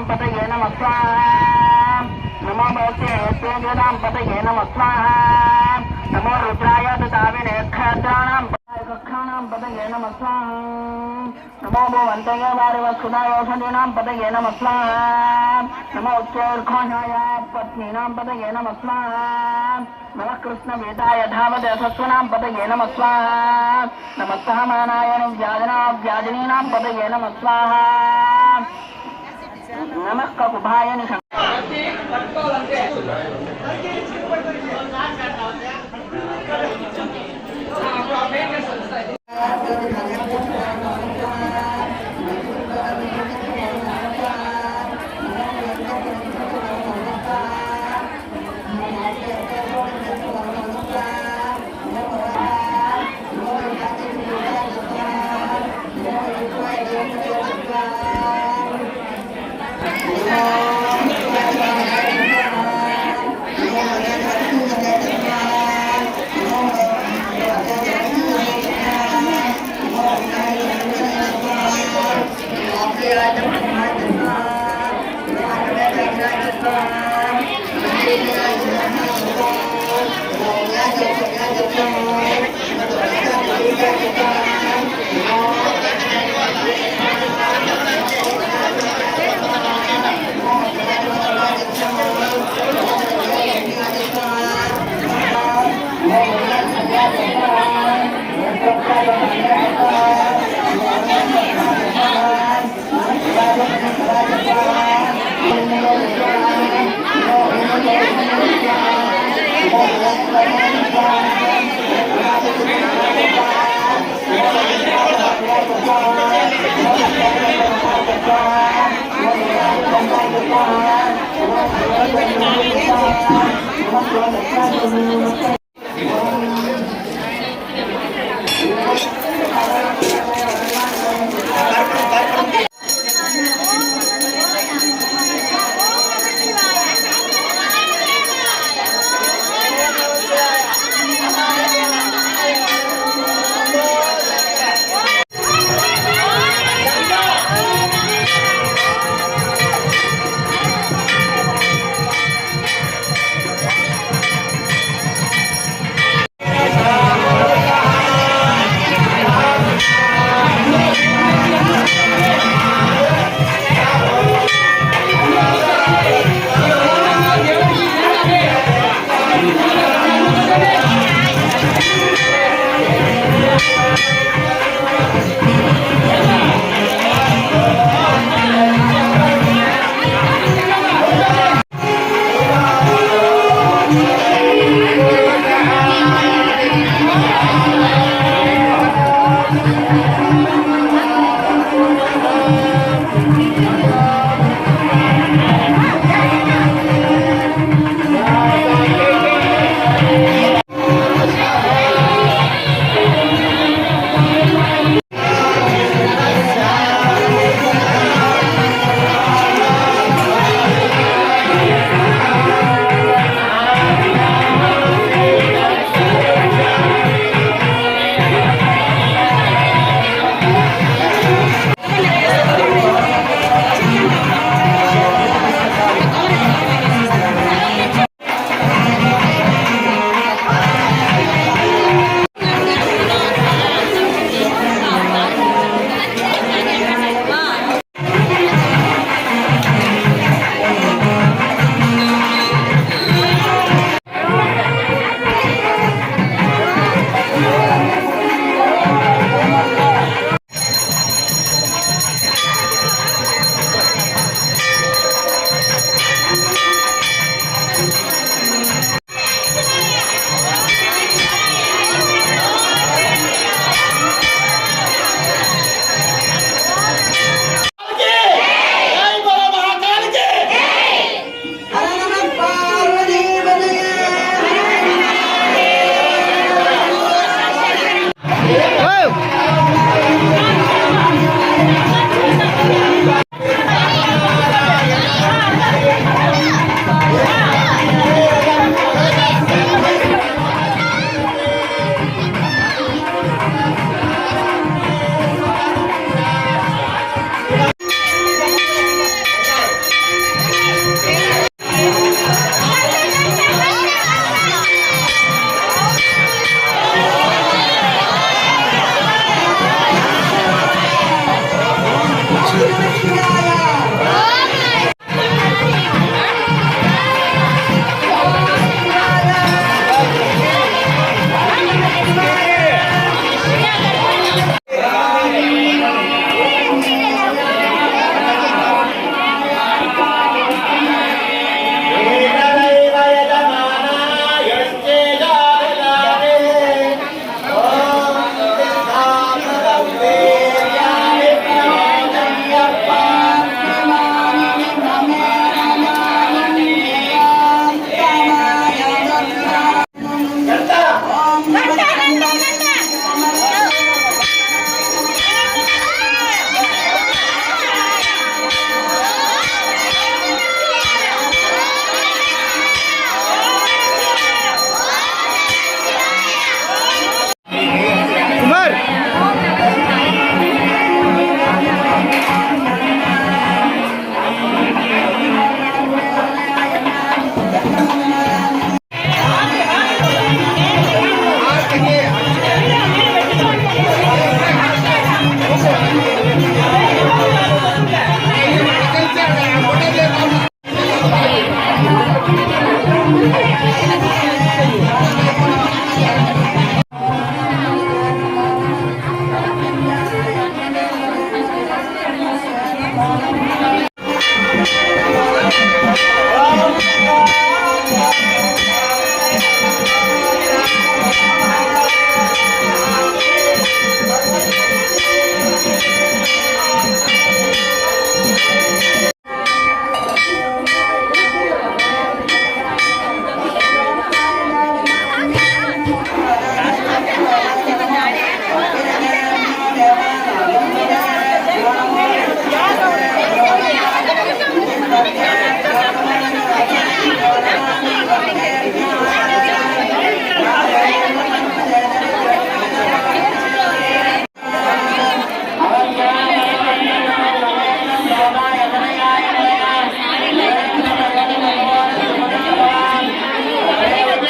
पतये नमः स्वाहा नमो भवते पतये नमः स्वाहा नमो रुद्राय ददाविने क्षत्राणां कक्षाणां पतये नमः स्वाहा नमो भवन्तये वारिवत्सुदाय औषधीनां पतये नमः स्वाहा नमो उच्चैर्घोषाय पत्नीनां पतये नमः स्वाहा नमः कृष्णवेदाय धावत सत्त्वनां पतये नमः स्वाहा नमः सहमानाय व्याजनीनां पतये नमः स्वाहा नमः ककुभाय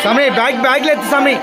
స్వామి బ్యాగ్ లేదు స్వామి.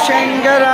శంకర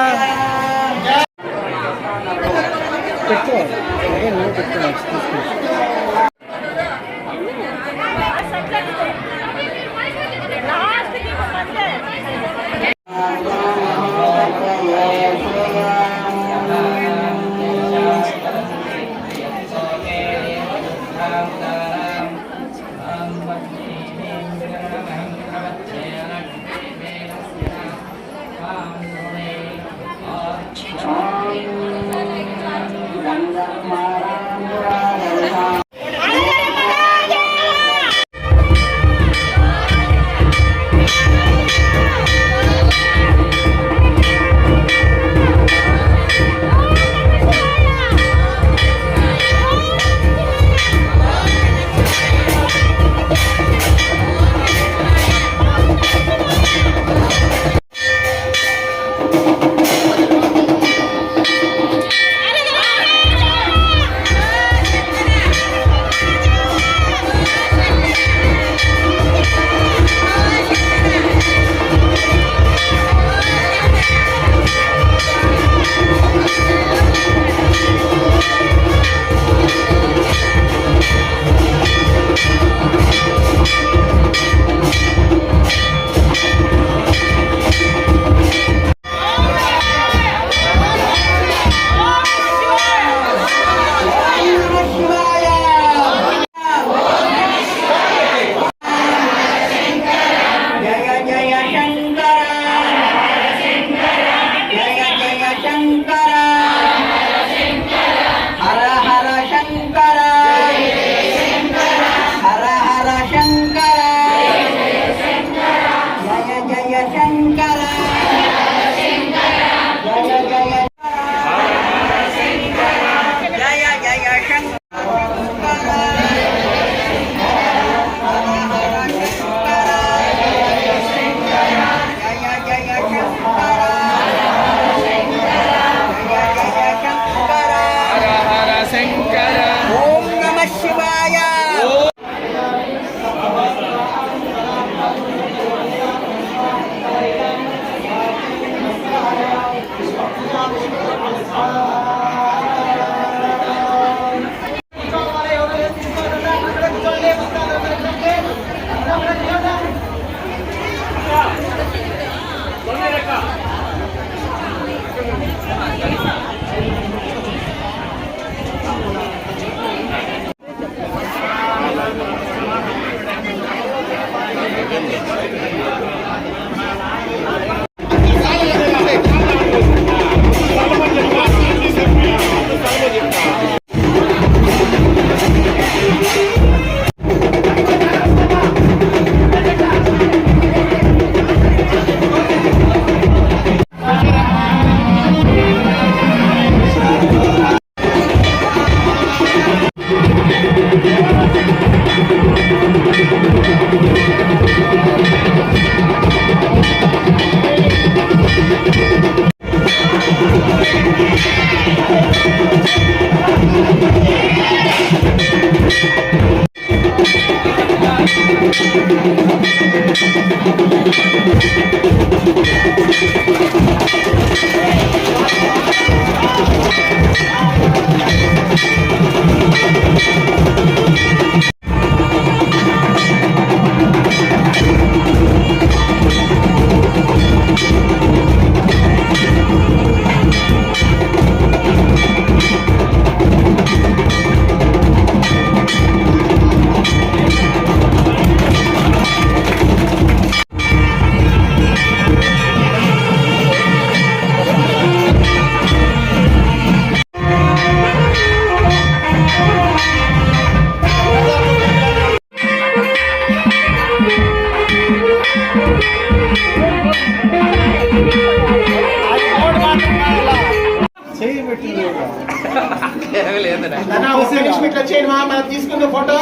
తీసుకుంది ఫోటో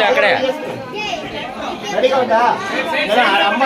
అక్కడే రెడీగా ఉందా అమ్మ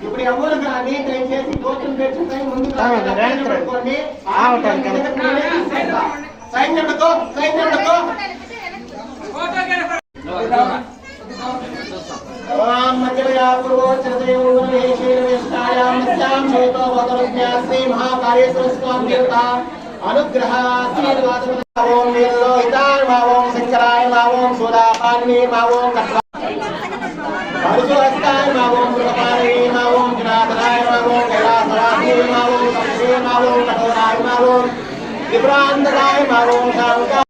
ఇప్పుడు ఎవరు కానీ దయచేసి దోషం పెట్టుకుని ముందుకు సైన్యంతో महाकालेश्वर स्वामी देवता अनुग्रह ओम वीरलोहिताय ओम शंकराय ओम सोदापाणि ओम हर्षहस्ताय ओम मृगपाणि ओम जनार्दनाय ओम कैलासवासी ओम शंभे ओम कठोराय ओम त्रिपुरांतकाय ओम शांता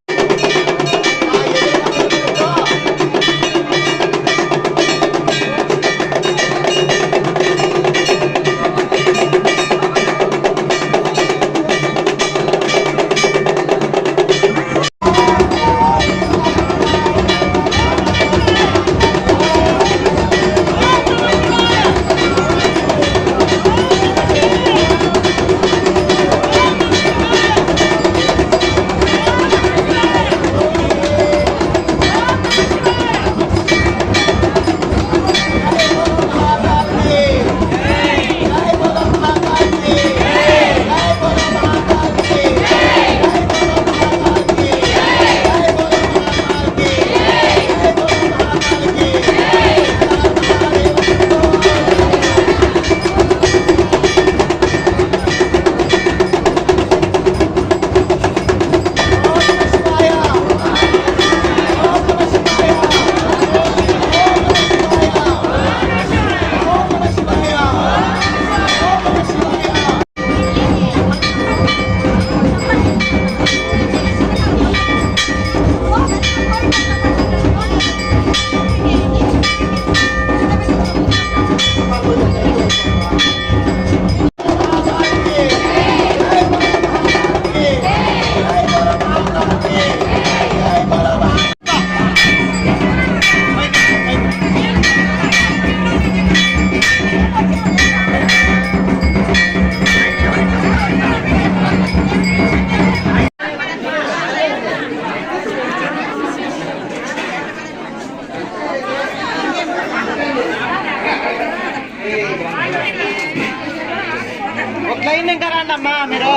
లైన్ ఇంకా రాండమ్మా మీరు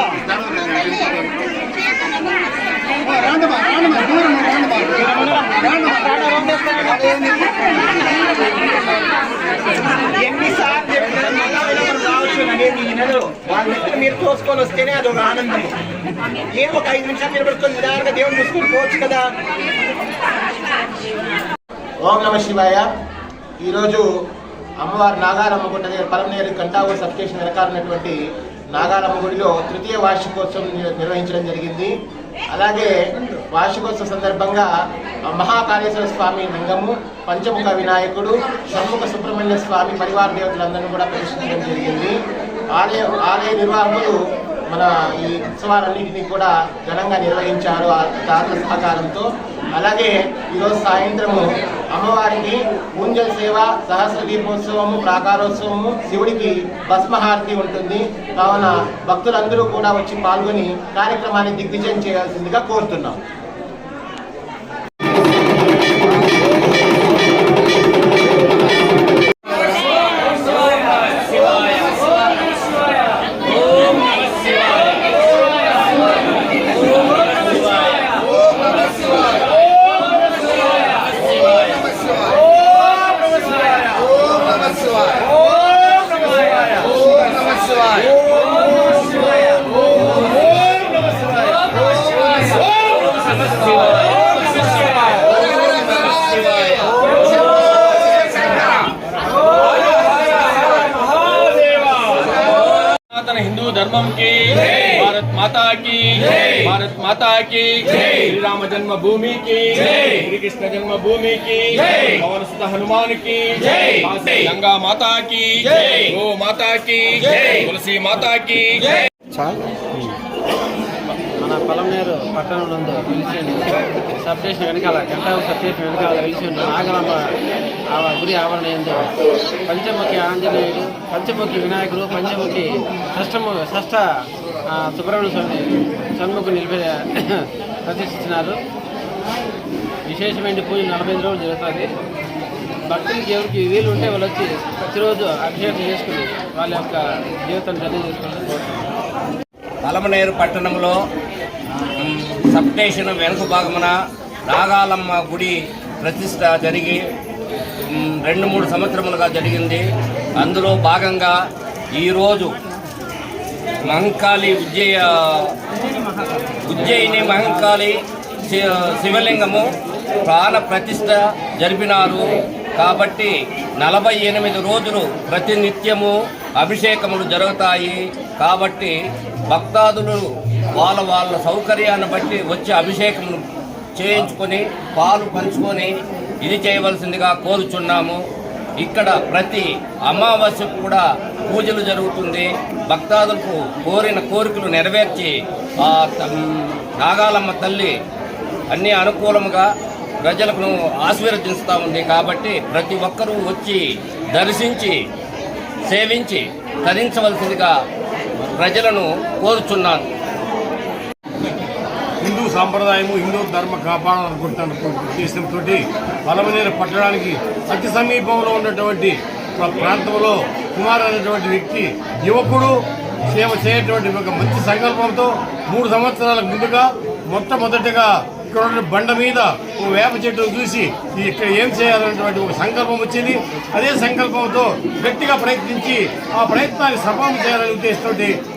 ఎన్నిసార్లు మీరు తోసుకొని వస్తేనే అది ఒక ఆనందం. ఏం ఒక 5 నిమిషాలు నిలబడుకొని నిదానంగా దేవుని చూసుకొని పోవచ్చు కదా. ఓం నమ శివాయ. ఈరోజు అమ్మవారి నాగారమ్మ గుట్ట దగ్గర పరమనేరు కంటావూరు సబ్ స్టేషన్ వెనకాలన్నటువంటి నాగారమ్మ గుడిలో తృతీయ వార్షికోత్సవం నిర్వహించడం జరిగింది. అలాగే వార్షికోత్సవ సందర్భంగా మహాకాళేశ్వర స్వామి లింగము, పంచముఖ వినాయకుడు, షణ్ముఖ సుబ్రహ్మణ్య స్వామి పరివార దేవతలందరినీ కూడా ప్రదర్శించడం జరిగింది. ఆలయ నిర్వాహకులు మన ఈ ఉత్సవాలన్నింటినీ కూడా ఘనంగా నిర్వహించారు దాతల సహకారంతో. అలాగే ఈరోజు సాయంత్రము అమ్మవారికి ఊంజల్ సేవ, సహస్ర దీపోత్సవము, ప్రాకారోత్సవము, శివుడికి భస్మహారతి ఉంటుంది. కావున భక్తులందరూ కూడా వచ్చి పాల్గొని కార్యక్రమాన్ని దిగ్విజయం చేయాల్సిందిగా కోరుతున్నాం. की भारत माता की भारत माता की श्री राम जन्मभूमि की श्री कृष्ण जन्मभूमि की पवन सुत हनुमान की गंगा माता की गो माता की तुलसी माता की మన పలమనేరు పట్టణం నందు వెలిసిన సబ్ స్టేషన్ వెనకాల గంటావు సబ్ స్టేషన్ వెనకాల వెలిసిన నాగలమ్మ గుడి ఆవరణ యందు పంచముఖి ఆంజనేయుడు, పంచముఖి వినాయకుడు, పంచముఖి షష్ఠ సుబ్రహ్మణ్య స్వామి షణ్ముఖుడు ప్రతిష్ఠించినారు. విశేషమైన పూజ 45 రోజులు జరుగుతుంది. భక్తులకి ఎవరికి వీలు ఉంటే వాళ్ళు వచ్చి ప్రతిరోజు అభిషేకం చేసుకుని వాళ్ళ యొక్క జీవితాన్ని తెలియజేసుకుంటూ కోరుతున్నారు. పలమనేరు పట్టణంలో సబ్ స్టేషన్ వెనుక భాగమున నాగాలమ్మ గుడి ప్రతిష్ట జరిగి 2-3 సంవత్సరములుగా జరిగింది. అందులో భాగంగా ఈరోజు మహంకాళి ఉజ్జయిని మహంకాళి శివలింగము ప్రాణ ప్రతిష్ట జరిపినారు. కాబట్టి 48 రోజులు ప్రతినిత్యము అభిషేకములు జరుగుతాయి. కాబట్టి భక్తాదులు వాళ్ళ సౌకర్యాన్ని బట్టి వచ్చి అభిషేకం చేయించుకొని పాలు పంచుకొని ఇది చేయవలసిందిగా కోరుచున్నాము. ఇక్కడ ప్రతి అమావాస్యకు కూడా పూజలు జరుగుతుంది. భక్తాదులకు కోరిన కోరికలు నెరవేర్చి ఆ నాగాలమ్మ తల్లి అన్ని అనుకూలముగా ప్రజలకు ఆశీర్వదిస్తూ ఉంది. కాబట్టి ప్రతి ఒక్కరూ వచ్చి దర్శించి సేవించి తరించవలసిందిగా ప్రజలను కోరుచున్నాను. హిందూ సాంప్రదాయము, హిందూ ధర్మ కాపాడాలనుకుంటున్న ఉద్దేశంతో పలమనేరు పట్టడానికి అతి సమీపంలో ఉన్నటువంటి ప్రాంతంలో కుమార్ అనేటువంటి వ్యక్తి యువకుడు సేవ చేయటువంటి ఒక మంచి సంకల్పంతో 3 సంవత్సరాల ముందుగా మొట్టమొదటిగా ఇక్కడ బండ మీద ఒక వేప చెట్టు చూసి ఇక్కడ ఏం చేయాలనేటువంటి ఒక సంకల్పం వచ్చింది. అదే సంకల్పంతో గట్టిగా ప్రయత్నించి ఆ ప్రయత్నాన్ని సఫలం చేయాలని ఉద్దేశంతో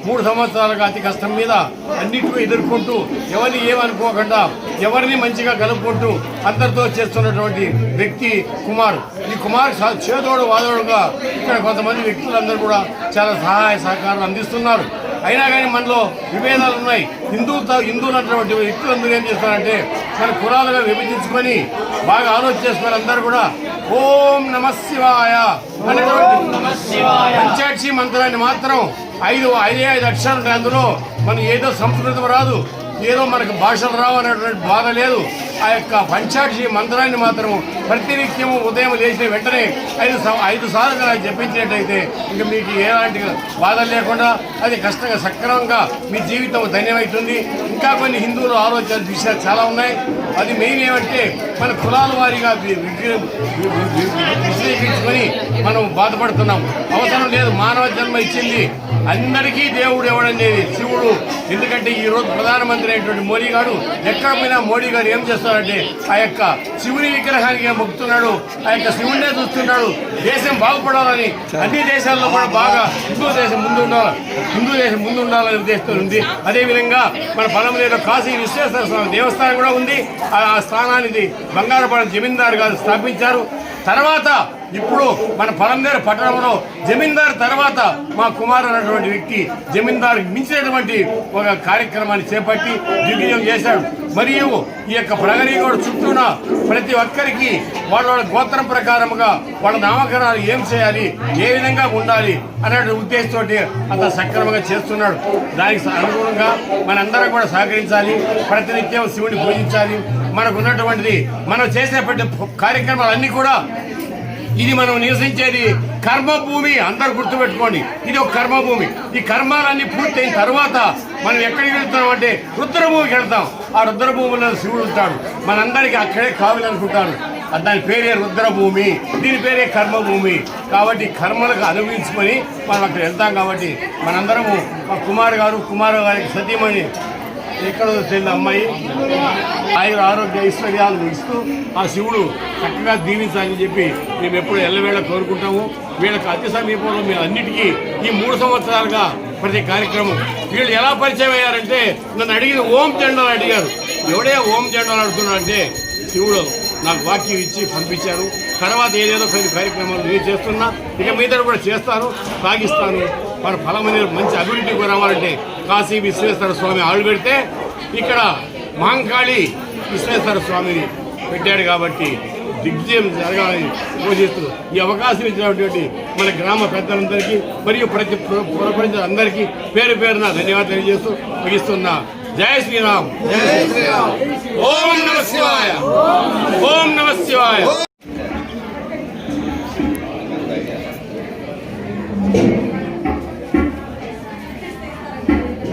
3 సంవత్సరాలుగా అతి కష్టం మీద అన్నిటికీ ఎదుర్కొంటూ ఎవరిని ఏమనుకోకుండా ఎవరిని మంచిగా కలుపుకుంటూ అందరితో చేస్తున్నటువంటి వ్యక్తి కుమార్. ఈ కుమార్ చేదోడు వాదోడుగా ఇక్కడ కొంతమంది వ్యక్తులందరూ కూడా చాలా సహాయ సహకారాలు అందిస్తున్నారు. అయినా కానీ మనలో విభేదాలు ఉన్నాయి. హిందువులు అన్నటువంటి వ్యక్తులందరూ ఏం చేస్తారంటే మన కులాలుగా విభజించుకొని బాగా ఆలోచన చేసుకుని అందరూ కూడా ఓం నమః శివాయ అనేటువంటి పంచాక్షి మంత్రాన్ని మాత్రం 5 అక్షరాలు ఉంటాయి. అందులో మనం ఏదో సంస్కృతం రాదు, ఏదో మనకు భాషలు రావు అనేటువంటి బాధ లేదు. ఆ యొక్క పంచాక్షి మంత్రాన్ని మాత్రం ప్రతినిత్యము ఉదయం లేచిన వెంటనే 5 సార్లు జపించినట్టయితే ఇంకా మీకు ఎలాంటి బాధలు లేకుండా అది కష్టంగా సక్రమంగా మీ జీవితం ధన్యమవుతుంది. ఇంకా కొన్ని హిందువులు ఆలోచన విషయాలు చాలా ఉన్నాయి. అది మెయిన్ ఏమంటే మన కులాల వారీగా విశ్లేషించుకొని మనం బాధపడుతున్నాం. అవసరం లేదు. మానవ జన్మ ఇచ్చింది అందరికీ దేవుడు ఎవడనేది శివుడు. ఎందుకంటే ఈరోజు ప్రధానమంత్రి అయినటువంటి మోడీ గారు ఎక్కడ పోయినా మోడీ గారు ఏం చేస్తారంటే ఆ యొక్క శివుని విగ్రహానికి మొక్కుతున్నాడు, ఆ యొక్క శివుడినే చూస్తున్నాడు. దేశం బాగుపడాలని అన్ని దేశాల్లో కూడా బాగా హిందూ దేశం ముందు ఉండాలని ఉద్దేశంతో ఉంది. అదేవిధంగా మన పలమనేరులో కాశీ విశ్వేశ్వర స్వామి దేవస్థానం కూడా ఉంది. ఆ స్థానానికి బంగారపాలెం జమీందారు గారు స్థాపించారు. తర్వాత ఇప్పుడు మన పలమనేరు పట్టణంలో జమీందారు తర్వాత మా కుమార్ అన్నటువంటి వ్యక్తి జమీందారు మించినటువంటి ఒక కార్యక్రమాన్ని చేపట్టి దిగ్విజయం చేశాడు. మరియు ఈ యొక్క ప్రగతిగూడ చుట్టూన ప్రతి ఒక్కరికి వాళ్ళ గోత్రం ప్రకారముగా వాళ్ళ నామకరణాలు ఏం చేయాలి, ఏ విధంగా ఉండాలి అనే ఉద్దేశంతో అంత సక్రమంగా చేస్తున్నాడు. దానికి అనుగుణంగా మనందరం కూడా సహకరించాలి. ప్రతినిత్యం శివుని పూజించాలి. మనకున్నటువంటిది మనం చేసేటువంటి కార్యక్రమాలన్నీ కూడా ఇది మనం నివసించేది కర్మభూమి. అందరు గుర్తుపెట్టుకోండి, ఇది ఒక కర్మభూమి. ఈ కర్మాలన్నీ పూర్తయిన తర్వాత మనం ఎక్కడికి వెళ్తాం అంటే రుద్రభూమికి వెళ్తాం. ఆ రుద్రభూమిలో శివుడు ఉంటాడు. మనందరికీ అక్కడే కావాలనుకుంటాడు. దాని పేరే రుద్రభూమి, దీని పేరే కర్మభూమి. కాబట్టి కర్మలకు అనుభవించుకొని మనం అక్కడ వెళ్తాం. కాబట్టి మనందరము మా కుమార్ గారికి సతీమణి ఎక్కడో తెలియదు అమ్మాయి ఆరోగ్య ఐశ్వర్యాలు ఇస్తూ ఆ శివుడు చక్కగా దీవించాలని చెప్పి మేము ఎప్పుడు ఎల్లవేళ కోరుకుంటాము. వీళ్ళకి అతి సమీపంలో మీరు అన్నిటికీ ఈ 3 సంవత్సరాలుగా ప్రతి కార్యక్రమం వీళ్ళు ఎలా పరిచయం అయ్యారంటే నన్ను అడిగిన ఓం జెండాలు అడిగారు. ఎవడే ఓం జెండాలు అడుగుతున్నారంటే శివుడు నాకు వాక్యం ఇచ్చి పంపించారు. తర్వాత ఏదేదో కొన్ని కార్యక్రమాలు నేను చేస్తున్నా, ఇక మీతో కూడా చేస్తాను, సాగిస్తాను. మన పలమనేరు మంచి అభివృద్ధి రావాలంటే కాశీ విశ్వేశ్వర స్వామి ఆడు పెడితే ఇక్కడ మహంకాళి విశ్వేశ్వర స్వామిని పెట్టాడు కాబట్టి దిగ్విజయం జరగాలని ఘోషిస్తూ ఈ అవకాశం ఇచ్చినటువంటి మన గ్రామ పెద్దలందరికీ మరియు ప్రతి పురపరిచలందరికీ పేరు పేరున ధన్యవాదాలు తెలియజేస్తూ ముగిస్తున్నా. జై శ్రీరామ్. ఓం నమః శివాయ. ఓం నమః శివాయ.